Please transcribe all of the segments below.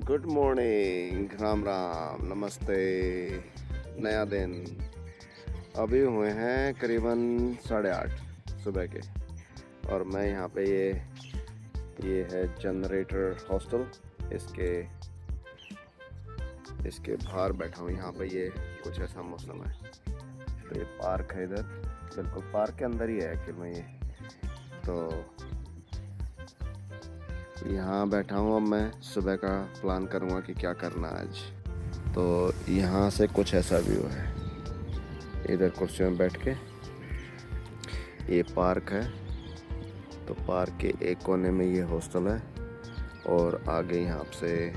Good morning, Ram Ram, नमस्ते। नया दिन। अभी हुए हैं करीबन 8:30 सुबह के, और मैं यहाँ पे ये है जनरेटर हॉस्टल। इसके बाहर बैठा हूँ। यहाँ पे ये कुछ ऐसा मौसम है। तो ये पार्क है इधर, बिल्कुल पार्क के अंदर ही है एक्चुअल में ये। तो यहाँ बैठा हूँ। अब मैं सुबह का प्लान करूँगा कि क्या करना आज। तो यहाँ से कुछ ऐसा व्यू है। इधर कुर्सी में बैठ के, ये पार्क है। तो पार्क के एक कोने में ये हॉस्टल है, और आगे यहाँ से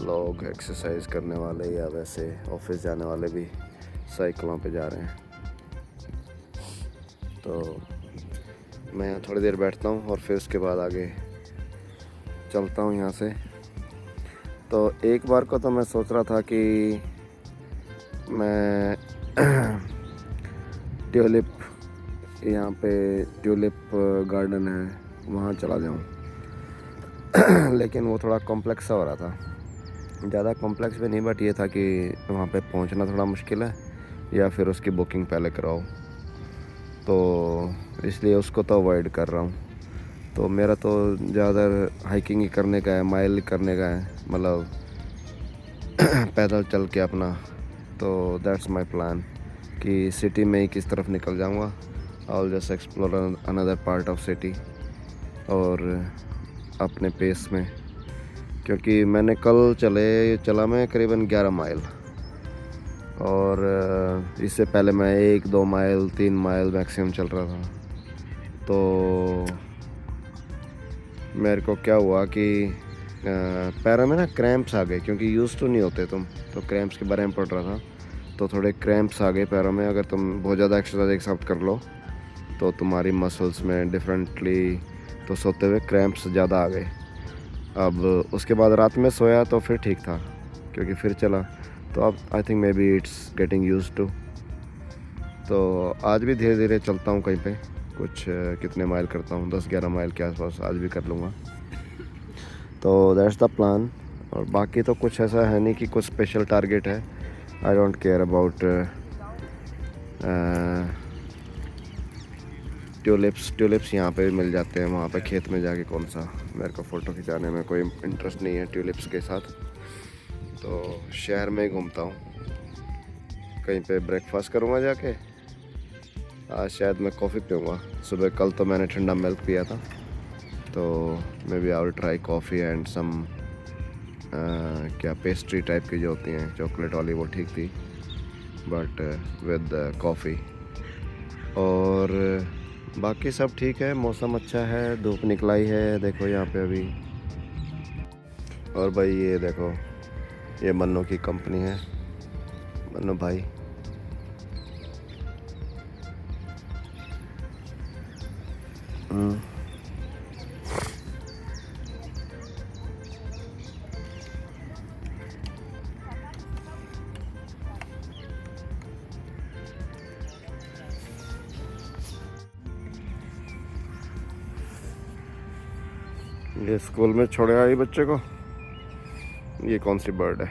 लोग एक्सरसाइज करने वाले या वैसे ऑफिस जाने वाले भी साइकिलों पे जा रहे हैं। तो मैं यहाँ थोड़ी देर बैठता हूँ और फिर उसके बाद आगे चलता हूँ यहाँ से। तो एक बार को तो मैं सोच रहा था कि मैं यहाँ पे ट्यूलिप गार्डन है, वहाँ चला जाऊँ। लेकिन वो थोड़ा कॉम्प्लेक्स सा हो रहा था। ज़्यादा कॉम्प्लेक्स भी नहीं, बट ये था कि वहाँ पे पहुँचना थोड़ा मुश्किल है, या फिर उसकी बुकिंग पहले कराओ। तो इसलिए उसको तो अवॉइड कर रहा हूँ। तो मेरा तो ज़्यादा हाइकिंग ही करने का है, माइल करने का है, मतलब पैदल चल के अपना। तो दैट्स माय प्लान कि सिटी में ही किस तरफ निकल जाऊंगा। I will just explore another part of city, और अपने पेस में। क्योंकि मैंने कल चला मैं करीबन 11 माइल, और इससे पहले मैं 1-2 माइल 3 माइल मैक्सिमम चल रहा था। तो मेरे को क्या हुआ कि पैरों में ना क्रैम्प्स आ गए, क्योंकि यूज़ टू नहीं होते तुम। तो क्रैम्प्स के बारे में पढ़ रहा था, तो थोड़े क्रैम्प्स आ गए पैरों में। अगर तुम बहुत ज़्यादा एक्सरसाइज एक साथ कर लो तो तुम्हारी मसल्स में डिफरेंटली, तो सोते हुए क्रैम्प्स ज़्यादा आ गए। अब उसके बाद रात में सोया तो फिर ठीक था, क्योंकि फिर चला। तो अब I think maybe it's getting use to. तो आज भी धीरे धीरे चलता हूँ कहीं पे। कुछ कितने माइल करता हूँ, 10-11 माइल के आसपास आज भी कर लूँगा। तो दैट्स द प्लान। और बाकी तो कुछ ऐसा है नहीं कि कुछ स्पेशल टारगेट है। I don't care about tulips यहाँ पे मिल जाते हैं, वहाँ पे खेत में जाके कौन सा। मेरे को फ़ोटो खिंचाने में कोई इंटरेस्ट नहीं है ट्यूलिप्स के साथ। तो शहर में ही घूमता हूँ। कहीं पे ब्रेकफास्ट करूँगा जाके। आज शायद मैं कॉफ़ी पीऊँगा। सुबह कल तो मैंने ठंडा मिल्क पिया था, तो maybe I will try coffee and some क्या पेस्ट्री टाइप की जो होती हैं, चॉकलेट वाली, वो ठीक थी, बट विद कॉफ़ी। और बाकी सब ठीक है। मौसम अच्छा है, धूप निकला ही है, देखो यहाँ पे अभी। और भाई ये देखो, ये मन्नू की कंपनी है, मन्नू भाई। ये स्कूल में छोड़े आई बच्चे को। ये कौन सी बर्ड है?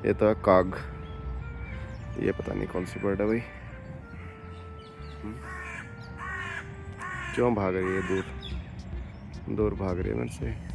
ये तो है काग। ये पता नहीं कौन सी बर्ड है भाई। क्यों भाग रही है? दूर दूर भाग रही है मेरे से।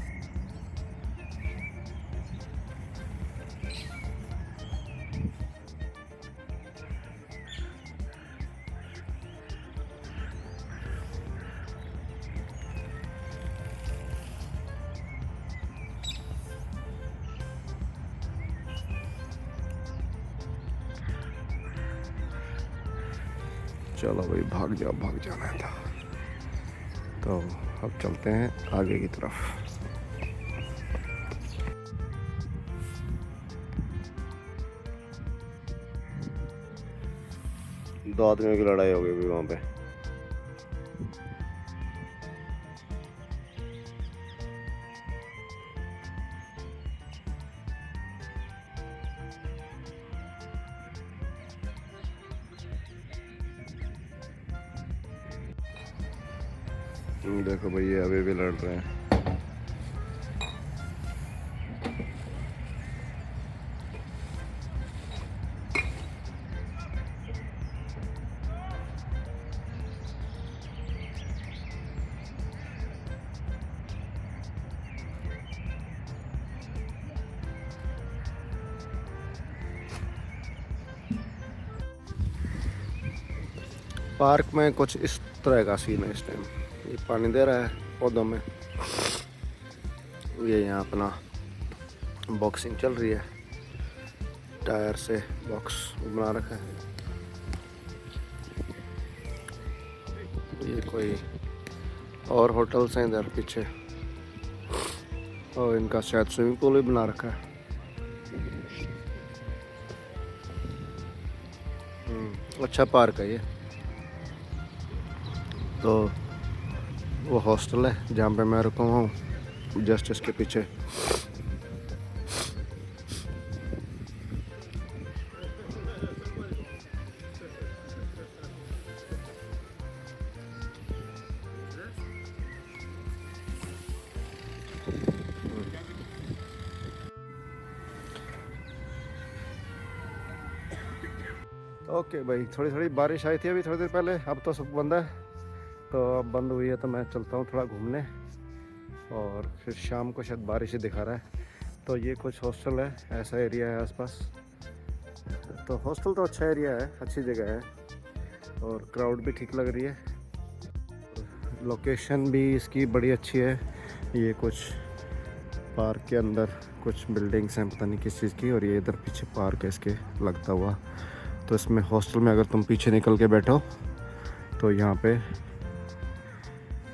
चलो भाई, भाग जाना था। तो अब चलते हैं आगे की तरफ। दो आदमियों की लड़ाई हो गई वहाँ पे। देखो भैया अभी भी लड़ रहे हैं। पार्क में कुछ इस तरह का सीन है इस टाइम। ये पानी दे रहा है पौधों में। ये यहाँ अपना बॉक्सिंग चल रही है, टायर से बॉक्स बना रखा है। ये कोई और होटल्स हैं इधर पीछे, और इनका शायद स्विमिंग पूल भी बना रखा है। अच्छा पार्क है ये। तो वो हॉस्टल है जहाँ पे मैं रुका हुआ हूँ, जस्ट इसके पीछे। ओके भाई, थोड़ी थोड़ी बारिश आई थी अभी थोड़ी देर पहले, अब तो सब बंद है। तो अब बंद हुई है तो मैं चलता हूँ थोड़ा घूमने, और फिर शाम को शायद बारिश ही दिखा रहा है। तो ये कुछ हॉस्टल है, ऐसा एरिया है आसपास। तो हॉस्टल तो अच्छा एरिया है, अच्छी जगह है, और क्राउड भी ठीक लग रही है। लोकेशन भी इसकी बड़ी अच्छी है। ये कुछ पार्क के अंदर कुछ बिल्डिंग्स हैं, पता नहीं किस चीज़ की, और ये इधर पीछे पार्क है इसके लगता हुआ। तो इसमें हॉस्टल में अगर तुम पीछे निकल के बैठो तो यहाँ पे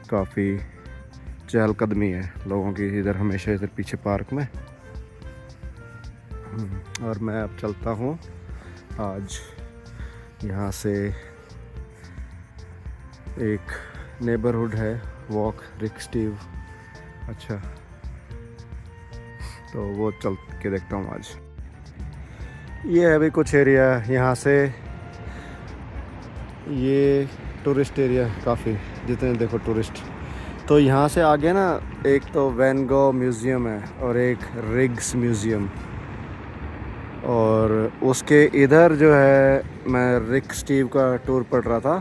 काफ़ी चहलकदमी है लोगों की इधर, हमेशा इधर पीछे पार्क में। और मैं अब चलता हूँ आज यहाँ से। एक नेबरहुड है, वॉक रिक स्टीव, अच्छा, तो वो चल के देखता हूँ आज। ये है भी कुछ एरिया यहाँ से, ये टूरिस्ट एरिया काफ़ी, जितने देखो टूरिस्ट। तो यहाँ से आगे ना एक तो वैन गो म्यूज़ियम है और एक रिग्स म्यूज़ियम, और उसके इधर जो है मैं रिक स्टीव का टूर पढ़ रहा था,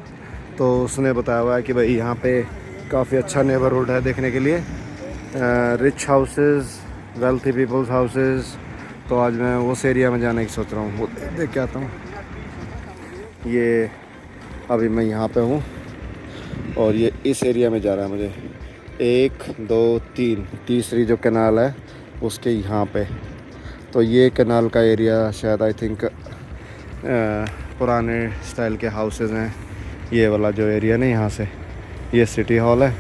तो उसने बताया हुआ है कि भाई यहाँ पे काफ़ी अच्छा नेबरहुड है देखने के लिए, rich houses, wealthy peoples houses. तो आज मैं उस एरिया में जाने की सोच रहा हूँ, वो देख के आता हूँ। ये अभी मैं यहाँ पे हूँ और ये इस एरिया में जा रहा है मुझे। 1 2 3 तीसरी जो कैनाल है उसके यहाँ पे। तो ये कैनाल का एरिया शायद आई थिंक पुराने स्टाइल के हाउसेस हैं। ये वाला जो एरिया ना, यहाँ से ये सिटी हॉल है,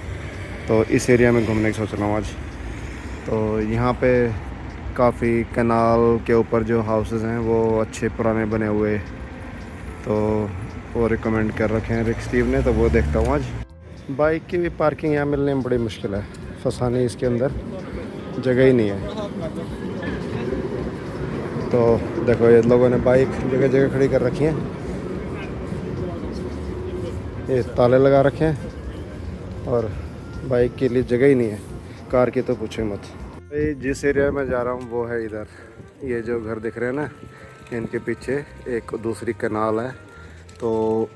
तो इस एरिया में घूमने की सोच रहा हूँ आज। तो यहाँ पे काफ़ी कैनाल के ऊपर जो हाउसेस हैं वो अच्छे पुराने बने हुए, तो वो रिकमेंड कर रखे हैं रिक स्टीव ने, तो वो देखता हूँ आज। बाइक की भी पार्किंग यहाँ मिलने में बड़ी मुश्किल है, फंसानी इसके अंदर जगह ही नहीं है। तो देखो ये लोगों ने बाइक जगह जगह खड़ी कर रखी हैं, ये ताले लगा रखे हैं, और बाइक के लिए जगह ही नहीं है, कार की तो पूछे मत। भाई जिस एरिया में जा रहा हूँ वो है इधर, ये जो घर दिख रहे हैं ना, इनके पीछे एक दूसरी कैनाल है, तो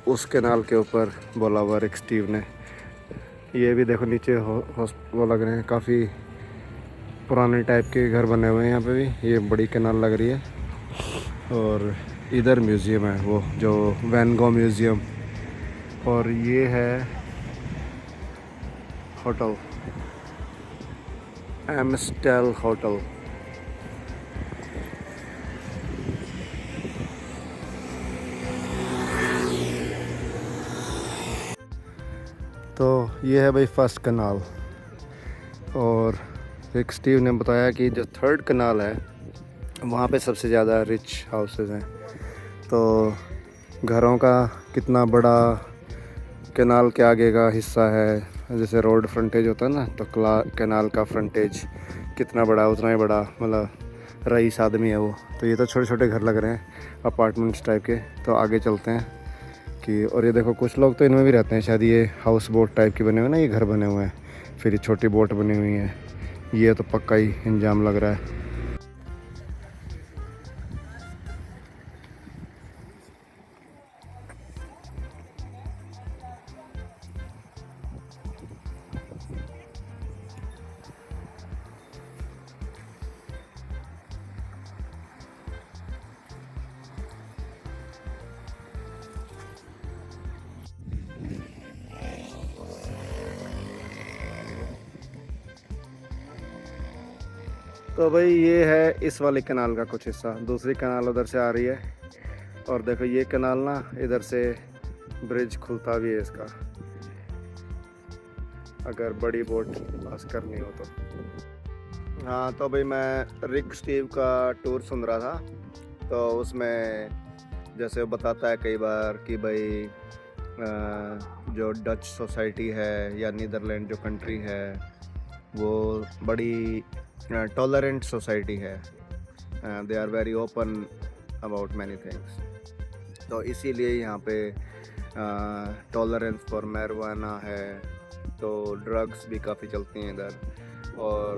उस कैनाल के ऊपर बोला हुआ रिक स्टीव ने। ये भी देखो नीचे वो लग रहे हैं, काफ़ी पुराने टाइप के घर बने हुए हैं यहाँ पे भी। ये बड़ी कैनाल लग रही है, और इधर म्यूज़ियम है वो जो वैन गो म्यूज़ियम, और ये है होटल एम्स्टेल होटल। तो ये है भाई फर्स्ट कनाल, और रिक स्टीव ने बताया कि जो थर्ड कनाल है वहाँ पे सबसे ज़्यादा रिच हाउसेस हैं। तो घरों का कितना बड़ा कैनाल के आगे का हिस्सा है, जैसे रोड फ्रंटेज होता है ना, तो कैनाल का फ्रंटेज कितना बड़ा, उतना ही बड़ा मतलब रईस आदमी है वो। तो ये तो छोटे छोटे घर लग रहे हैं अपार्टमेंट्स टाइप के। तो आगे चलते हैं कि, और ये देखो कुछ लोग तो इनमें भी रहते हैं शायद, ये हाउस बोट टाइप के बने हुए ना, ये घर बने हुए हैं, फिर ये छोटी बोट बनी हुई है। ये तो पक्का ही इंजाम लग रहा है। तो भाई ये है इस वाले कनाल का कुछ हिस्सा, दूसरी कनाल उधर से आ रही है। और देखो ये कनाल ना, इधर से ब्रिज खुलता भी है इसका, अगर बड़ी बोट पास करनी हो तो। हाँ तो भाई मैं रिक स्टीव का टूर सुन रहा था, तो उसमें जैसे वो बताता है कई बार कि भाई जो डच सोसाइटी है या नीदरलैंड जो कंट्री है वो बड़ी टॉलरेंट सोसाइटी है, they are very open about many things. तो इसीलिए यहाँ पे टॉलरेंस फॉर मैरिजुआना है, तो ड्रग्स भी काफ़ी चलती हैं इधर, और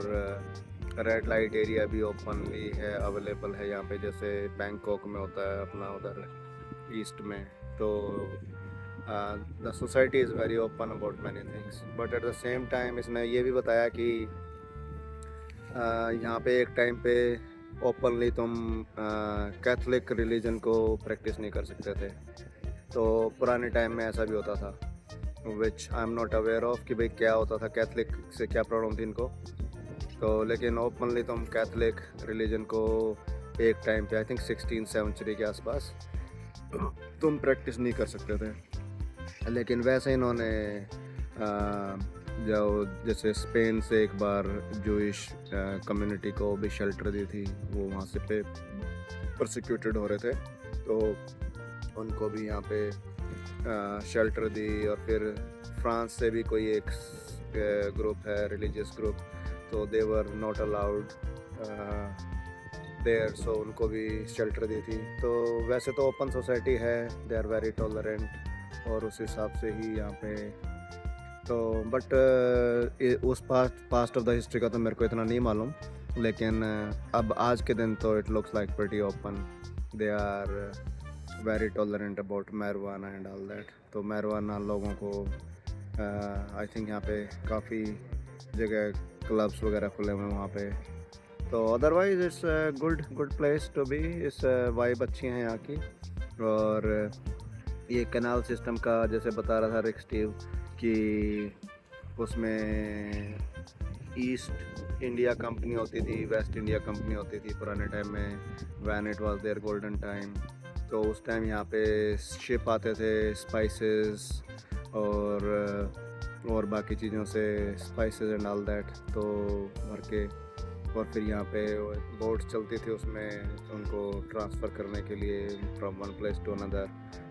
रेड लाइट एरिया भी ओपनली है, अवेलेबल है यहाँ पे, जैसे बैंकॉक में होता है अपना उधर ईस्ट में। तो the society is very open about many things, but at the same time इसने ये भी बताया कि यहाँ पे एक टाइम पे ओपनली तुम कैथलिक रिलीजन को प्रैक्टिस नहीं कर सकते थे। तो पुराने टाइम में ऐसा भी होता था, which I am not aware of कि भाई क्या होता था, कैथलिक से क्या प्रॉब्लम थी इनको। तो लेकिन ओपनली तुम कैथलिक रिलीजन को एक टाइम पे, आई थिंक 16th सेंचुरी के आसपास, तुम प्रैक्टिस नहीं कर सकते थे। लेकिन वैसे इन्होंने जो जैसे स्पेन से एक बार जूइश कम्युनिटी को भी शेल्टर दी थी, वो वहाँ से पे परसिक्यूटेड हो रहे थे, तो उनको भी यहाँ पे शेल्टर दी। और फिर फ्रांस से भी कोई एक ग्रुप है, रिलीजियस ग्रुप, तो दे वर नॉट अलाउड देयर, सो उनको भी शेल्टर दी थी। तो वैसे तो ओपन सोसाइटी है, दे आर वेरी टॉलरेंट, और उस हिसाब से ही यहाँ पे तो, बट उस पास्ट ऑफ द हिस्ट्री का तो मेरे को इतना नहीं मालूम, लेकिन अब आज के दिन तो it looks like pretty open, they are very tolerant about marijuana and all that. तो मैरिजुआना लोगों को आई थिंक यहाँ पे काफ़ी जगह क्लब्स वगैरह खुले हुए हैं वहाँ पे। तो otherwise it's good place to be, इस वाइब अच्छी हैं यहाँ की। और ये कैनाल सिस्टम का जैसे बता रहा था रिक स्टीव कि उसमें ईस्ट इंडिया कंपनी होती थी, वेस्ट इंडिया कंपनी होती थी पुराने टाइम में, when it was there golden time. तो उस टाइम यहाँ पे शिप आते थे स्पाइसेस और बाकी चीज़ों से, स्पाइसेस एंड ऑल दैट, तो भर के, और फिर यहाँ पे बोट्स चलती थी उसमें उनको ट्रांसफ़र करने के लिए from one place to another.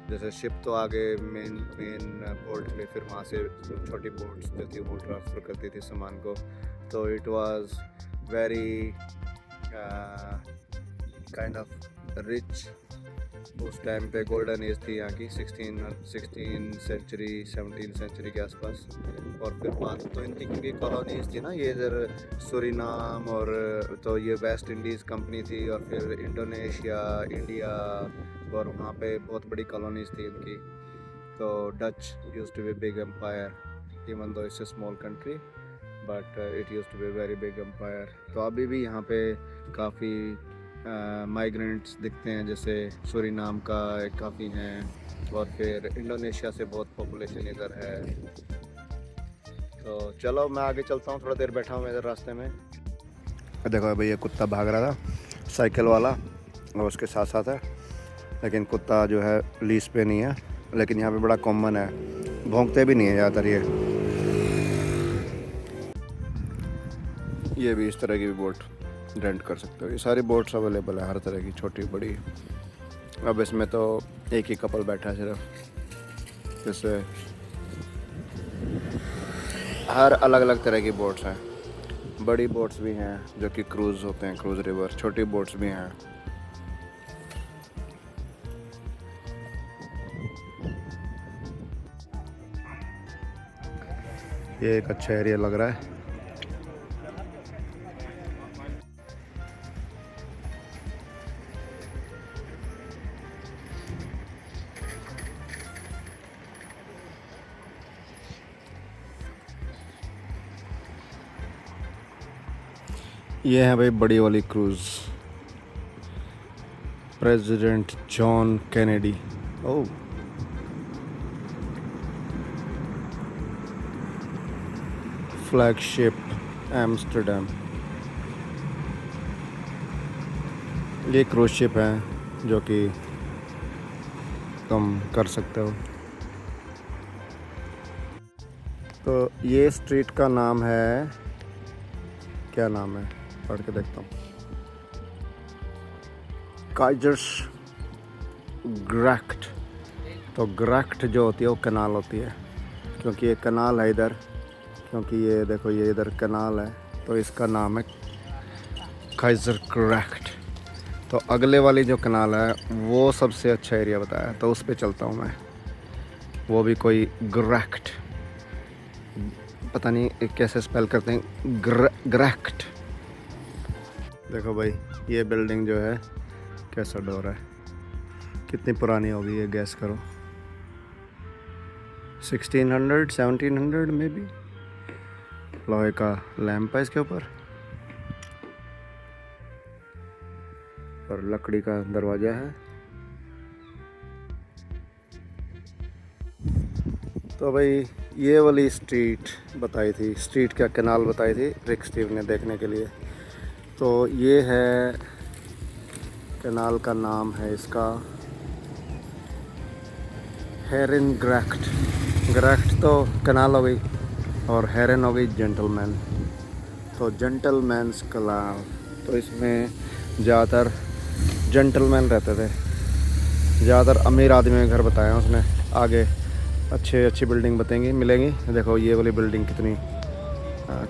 जैसे शिप तो आगे मेन पोर्ट में, फिर वहाँ से छोटी बोट्स जो थी वो ट्रांसफ़र करती थी सामान को। तो it was very kind of rich, उस टाइम पे गोल्डन एज थी यहाँ की, 16th सेंचुरी 17th सेंचुरी के आसपास। और फिर बात तो इनकी क्योंकि कॉलोनीज थी ना, ये इधर सूरीनाम, और तो ये वेस्ट इंडीज़ कंपनी थी, और फिर इंडोनेशिया, इंडिया, और वहाँ पे बहुत बड़ी कॉलोनीज थी इनकी। तो Dutch used to be big empire even though it's a small country, but it used to be very big empire. तो अभी भी यहाँ पे काफ़ी माइग्रेंट्स दिखते हैं, जैसे सूरीनाम का काफ़ी हैं, और फिर इंडोनेशिया से बहुत पॉपुलेशन इधर है। तो चलो मैं आगे चलता हूँ, थोड़ा देर बैठा हूँ इधर रास्ते में। देखो भाई ये कुत्ता भाग रहा था साइकिल वाला, और उसके साथ साथ है, लेकिन कुत्ता जो है लीज पे नहीं है, लेकिन यहाँ पे बड़ा कॉमन है, भौंकते भी नहीं है ज़्यादातर ये भी इस तरह की भी बोट रेंट कर सकते हो। ये सारी बोट्स अवेलेबल है हर तरह की, छोटी बड़ी। अब इसमें तो एक ही कपल बैठा है सिर्फ, जैसे हर अलग अलग तरह की बोट्स हैं। बड़ी बोट्स भी हैं जो कि क्रूज़ होते हैं, क्रूज़ रिवर, छोटी बोट्स भी हैं। ये एक अच्छा एरिया लग रहा है। ये है भाई बड़ी वाली क्रूज़, प्रेसिडेंट जॉन कैनेडी। ओह, फ्लैगशिप एम्स्टर्डम। ये क्रूज शिप है जो कि तुम कर सकते हो। तो ये स्ट्रीट का नाम है, क्या नाम है पढ़ के देखता हूँ, काइजर्स ग्रैक्ट। तो ग्रैक्ट जो होती है वो कनाल होती है, क्योंकि ये कनाल है इधर, क्योंकि ये देखो ये इधर कनाल है, तो इसका नाम है काइजर ग्रैक्ट। तो अगले वाली जो कनाल है वो सबसे अच्छा एरिया बताया, तो उस पर चलता हूँ मैं। वो भी कोई ग्रैक्ट, पता नहीं कैसे स्पेल करते हैं, ग्रैक्ट। देखो भाई ये बिल्डिंग जो है कैसा डोर है, कितनी पुरानी होगी ये, गैस करो। 1600 1700 में भी। लोहे का लैंप है इसके ऊपर और लकड़ी का दरवाज़ा है। तो भाई ये वाली स्ट्रीट बताई थी, स्ट्रीट क्या कैनाल बताई थी रिक स्टीव ने देखने के लिए। तो ये है कैनाल का नाम है इसका हेरन ग्रैक्ट। ग्रैक्ट तो कैनाल हो गई और हेरन हो गई जेंटलमैन। तो जेंटलमैन्स कैनाल, तो इसमें ज़्यादातर जेंटलमैन रहते थे, ज़्यादातर अमीर आदमी के घर बताए हैं उसने। आगे अच्छी बिल्डिंग बताएंगी मिलेंगी। देखो ये वाली बिल्डिंग कितनी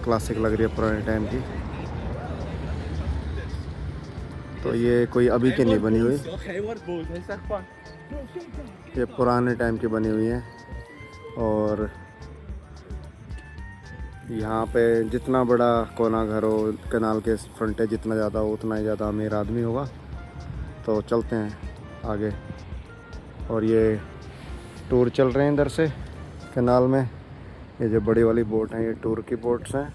क्लासिक लग रही है, पुराने टाइम की। तो ये कोई अभी की नहीं बनी हुई, ये पुराने टाइम की बनी हुई है। और यहाँ पे जितना बड़ा कोना घर हो कैनाल के फ्रंटेज जितना ज़्यादा हो उतना ही ज़्यादा अमीर आदमी होगा। तो चलते हैं आगे। और ये टूर चल रहे हैं इधर से कैनाल में। ये जो बड़ी वाली बोट हैं ये टूर की बोट्स हैं,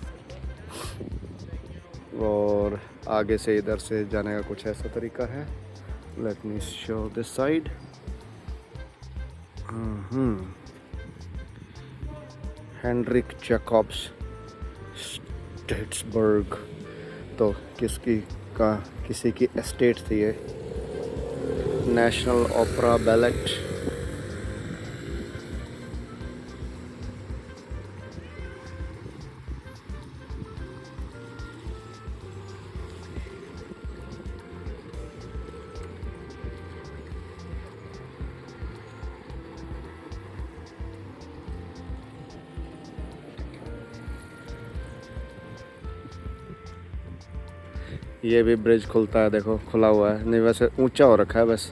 और आगे से इधर से जाने का कुछ ऐसा तरीका है। Let me show this side. Henrik Jacobs स्टेट्सबर्ग, तो किसी की एस्टेट थी ये। National opera ballet. ये भी ब्रिज खुलता है, देखो खुला हुआ है। नहीं वैसे ऊंचा हो रखा है, बस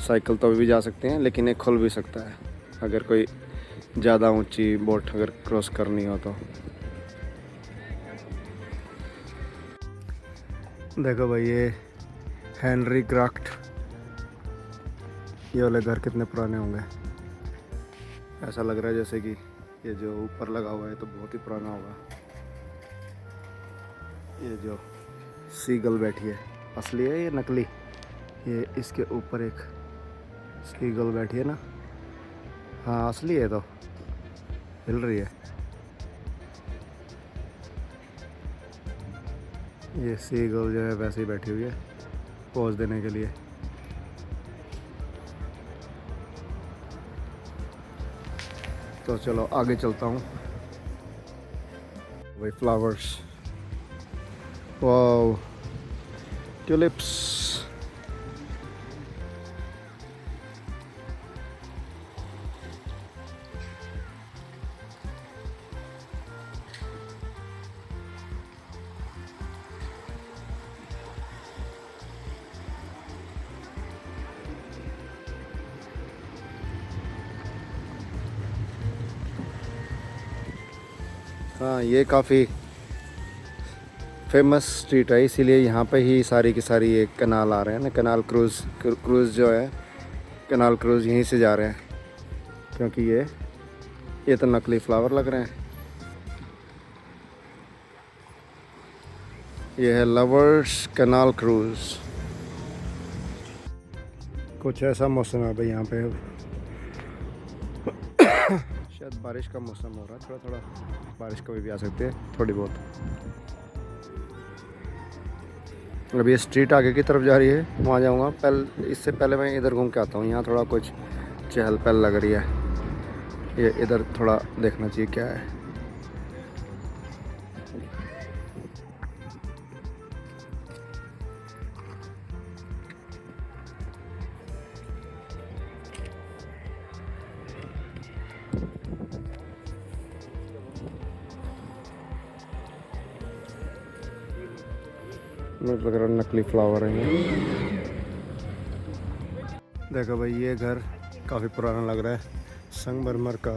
साइकिल तो भी जा सकते हैं, लेकिन ये खुल भी सकता है अगर कोई ज़्यादा ऊंची बोट अगर क्रॉस करनी हो तो। देखो भाई ये हेनरी ग्रैक्ट। ये वाले घर कितने पुराने होंगे, ऐसा लग रहा है जैसे कि ये जो ऊपर लगा हुआ है तो बहुत ही पुराना होगा। ये जो सीगल बैठी है असली है ये नकली? ये इसके ऊपर एक सीगल बैठी है ना, हाँ असली है, तो हिल रही है। ये सीगल जो है वैसे ही बैठी हुई है पोज देने के लिए। तो चलो आगे चलता हूँ। वही फ्लावर्स, वाओ ट्यूलिप्स। हाँ ये काफ़ी फेमस स्ट्रीट है, इसीलिए यहाँ पे ही सारी की सारी ये कैनाल आ रहे हैं ना। कैनाल क्रूज़ जो है, कैनाल क्रूज़ यहीं से जा रहे हैं, क्योंकि ये तो नकली फ्लावर लग रहे हैं। ये है लवर्स कैनाल क्रूज़। कुछ ऐसा मौसम है भाई यहाँ पे। शायद बारिश का मौसम हो रहा है, थोड़ा थोड़ा बारिश कभी भी आ सकती है, थोड़ी बहुत। अभी ये स्ट्रीट आगे की तरफ जा रही है, वहाँ जाऊँगा। इससे पहले मैं इधर घूम के आता हूँ। यहाँ थोड़ा कुछ चहल पहल लग रही है। ये इधर थोड़ा देखना चाहिए क्या है। मुझे लग रहा है नकली फ्लावर है ये। देखो भाई, ये घर काफ़ी पुराना लग रहा है। संगमरमर का,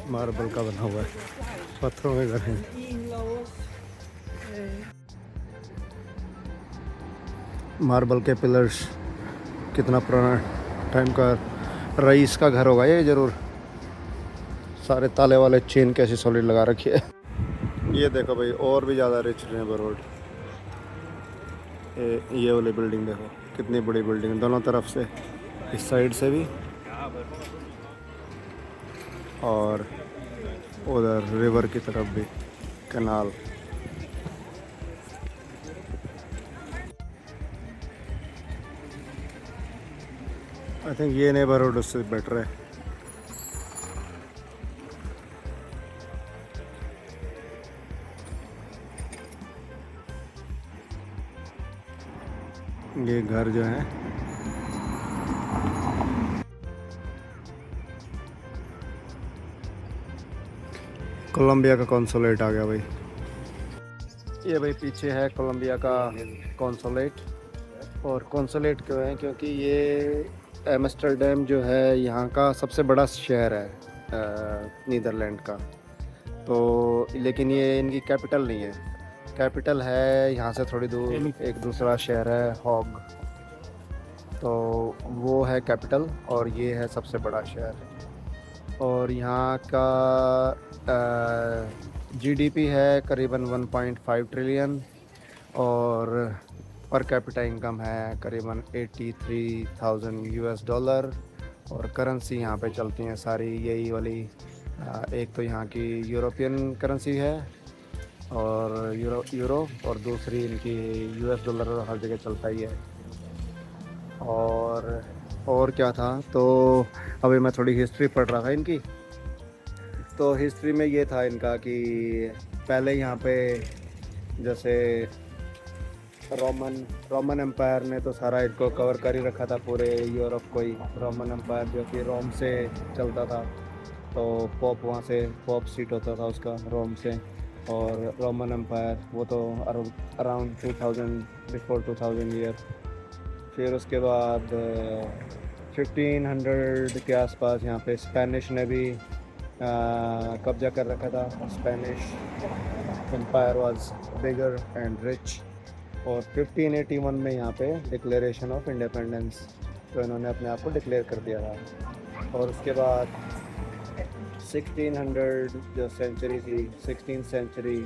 मार्बल का बना हुआ है, पत्थरों के घर हैं। मार्बल के पिलर्स, कितना पुराना टाइम का रईस का घर होगा ये ज़रूर। सारे ताले वाले चेन कैसे सॉलिड लगा रखी है। ये देखो भाई, और भी ज़्यादा रिच नेबरहुड। ये वाली बिल्डिंग देखो, कितनी बड़ी बिल्डिंग है दोनों तरफ से, इस साइड से भी और उधर रिवर की तरफ भी, कैनाल। आई थिंक ये नेबरहुड उससे बेटर है। ये घर जो है कोलंबिया का कॉन्सुलेट आ गया भाई। ये भाई पीछे है कोलंबिया का कॉन्सुलेट। और कॉन्सुलेट क्यों है? क्योंकि ये एम्स्टर्डम जो है यहाँ का सबसे बड़ा शहर है नीदरलैंड का। तो लेकिन ये इनकी कैपिटल नहीं है। कैपिटल है यहाँ से थोड़ी दूर एक दूसरा शहर है, हॉग। तो वो है कैपिटल और ये है सबसे बड़ा शहर। और यहाँ का जीडीपी है करीबन 1.5 ट्रिलियन और पर कैपिटा इनकम है करीबन 83,000 यूएस डॉलर। और करेंसी यहाँ पे चलती हैं सारी यही वाली। एक तो यहाँ की यूरोपियन करेंसी है और यूरो और दूसरी इनकी यूएस डॉलर हर जगह चलता ही है। और क्या था, तो अभी मैं थोड़ी हिस्ट्री पढ़ रहा था इनकी। तो हिस्ट्री में ये था इनका कि पहले यहाँ पे जैसे रोमन एम्पायर ने तो सारा इनको कवर कर ही रखा था, पूरे यूरोप को ही। रोमन एम्पायर जो कि रोम से चलता था, तो पॉप वहाँ से पॉप सीट होता था उसका रोम से। और रोमन एम्पायर वो तो अराउंड 2000 बिफोर 2000 ईयर। फिर उसके बाद 1500 के आसपास यहाँ पे स्पेनिश ने भी कब्जा कर रखा था। Spanish empire was bigger and rich. और 1581 में यहाँ पे डिक्लेरेशन ऑफ इंडिपेंडेंस, तो इन्होंने अपने आप को डिक्लेयर कर दिया था। और उसके बाद 1600 जो सेंचुरी थी, 16th सेंचुरी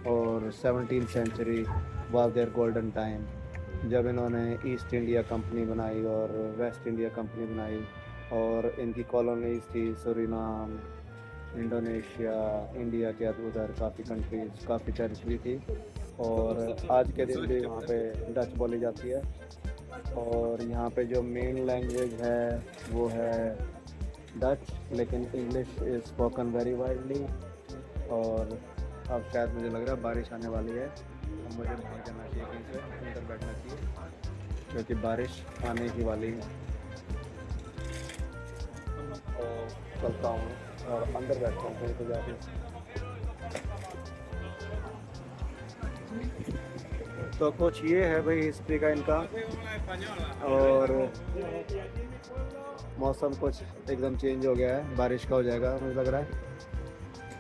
और 17th century was there golden time, जब इन्होंने ईस्ट इंडिया कंपनी बनाई और वेस्ट इंडिया कंपनी बनाई। और इनकी कॉलोनीज थी सुरीनाम, इंडोनेशिया, इंडिया के उधर काफ़ी कंट्रीज, काफ़ी टेरिटरी थी। और आज के दिन भी वहाँ पे डच बोली जाती है। और यहाँ पे जो मेन लैंग्वेज है वो है डच, लेकिन English is spoken very widely. और अब शायद मुझे लग रहा है बारिश आने वाली है, अब मुझे भाग जाना चाहिए, कहीं से अंदर बैठना चाहिए क्योंकि बारिश आने ही वाली है। तो चलता हूँ और अंदर बैठता हूँ कहीं पे जाके। तो कुछ ये है भाई हिस्ट्री का इनका। और मौसम कुछ एकदम चेंज हो गया है, बारिश का हो जाएगा मुझे लग रहा है।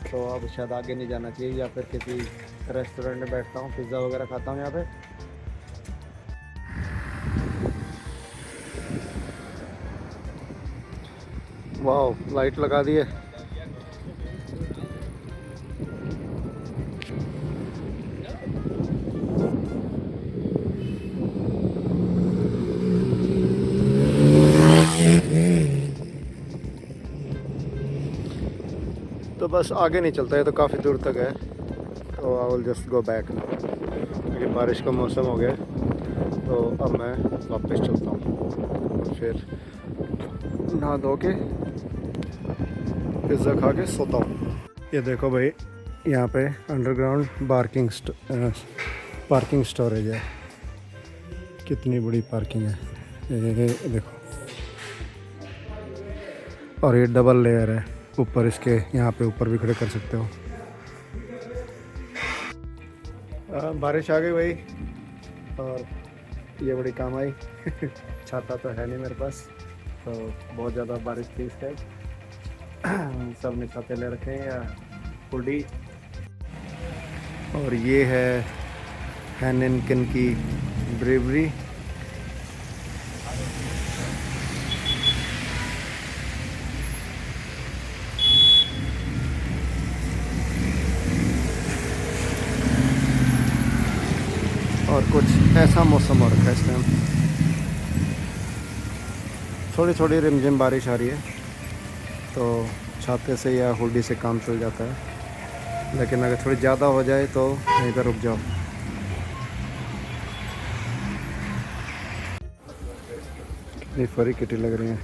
तो अब शायद आगे नहीं जाना चाहिए, या फिर किसी रेस्टोरेंट में बैठता हूँ, पिज़्ज़ा वगैरह खाता हूँ यहाँ पे। वाह, लाइट लगा दी है। तो बस आगे नहीं चलता है, तो काफ़ी दूर तक है। तो I will just go back ना, क्योंकि बारिश का मौसम हो गया है। तो अब मैं वापस चलता हूँ और फिर नहा धो के पिज़्ज़ा खा के सोता हूँ। ये देखो भाई, यहाँ पे अंडरग्राउंड पार्किंग स्टोरेज है। कितनी बड़ी पार्किंग है ये देखो। और ये डबल लेयर है ऊपर इसके, यहाँ पे ऊपर भी खड़े कर सकते हो। बारिश आ गई भाई और ये बड़ी काम आई। छाता तो है नहीं मेरे पास, तो बहुत ज़्यादा बारिश थी इस टाइम। सब ने छाते ले रखे हैं या हुडी। और ये है हैनिनकन की ब्रेवरी। और कुछ ऐसा मौसम हो रखा है इस टाइम। थोड़ी थोड़ी रिमझिम बारिश आ रही है, तो छाते से या हुडी से काम चल जाता है। लेकिन अगर थोड़ी ज़्यादा हो जाए तो यहीं पर रुक जाओ। कितनी फरी किटी लग रही है।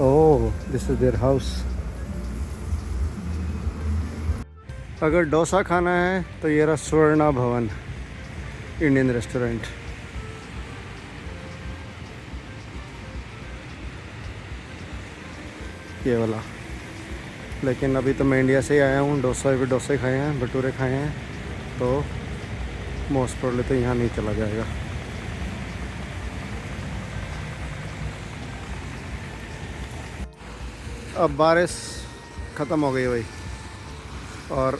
ओह, दिस इज देयर हाउस। अगर डोसा खाना है तो ये रहा स्वर्णा भवन इंडियन रेस्टोरेंट। ये वाला। लेकिन अभी तो मैं इंडिया से ही आया हूँ, डोसे खाए हैं, भटूरे खाए हैं, तो मोस्ट प्रोबेबली तो यहाँ नहीं चला जाएगा। अब बारिश ख़त्म हो गई भाई और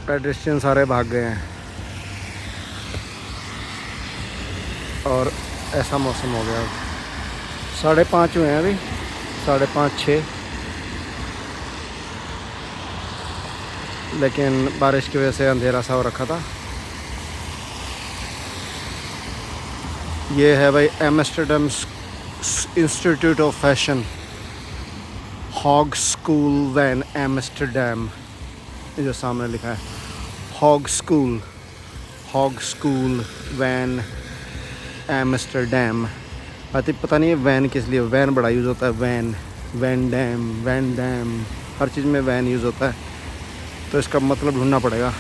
पेडेस्ट्रियन सारे भाग गए हैं और ऐसा मौसम हो गया। 5:30 हुए हैं अभी, 5:30 6। लेकिन बारिश की वजह से अंधेरा सा हो रखा था। ये है भाई Amsterdam Institute of Fashion, Hogeschool van Amsterdam. ये जो सामने लिखा है हॉग स्कूल वैन एम्स्टर्डम। पता नहीं है वैन किस लिए, वैन बड़ा यूज़ होता है। वैन डैम हर चीज़ में वैन यूज़ होता है, तो इसका मतलब ढूंढना पड़ेगा।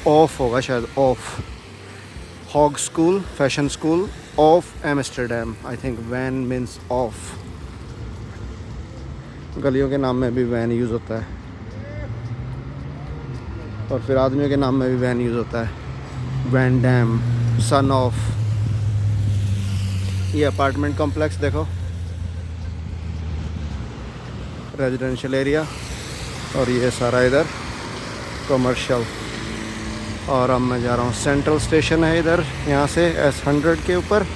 ऑफ होगा शायद, of. Hogeschool fashion school of Amsterdam. I think van means of. गलियों के नाम में भी वैन यूज़ होता है और फिर आदमियों के नाम में भी वैन यूज़ होता है। Van Dam, son of. ये अपार्टमेंट कॉम्प्लेक्स देखो, रेजिडेंशियल एरिया, और ये सारा इधर कमर्शियल। और अब मैं जा रहा हूँ, सेंट्रल स्टेशन है इधर, यहाँ से S100 के ऊपर।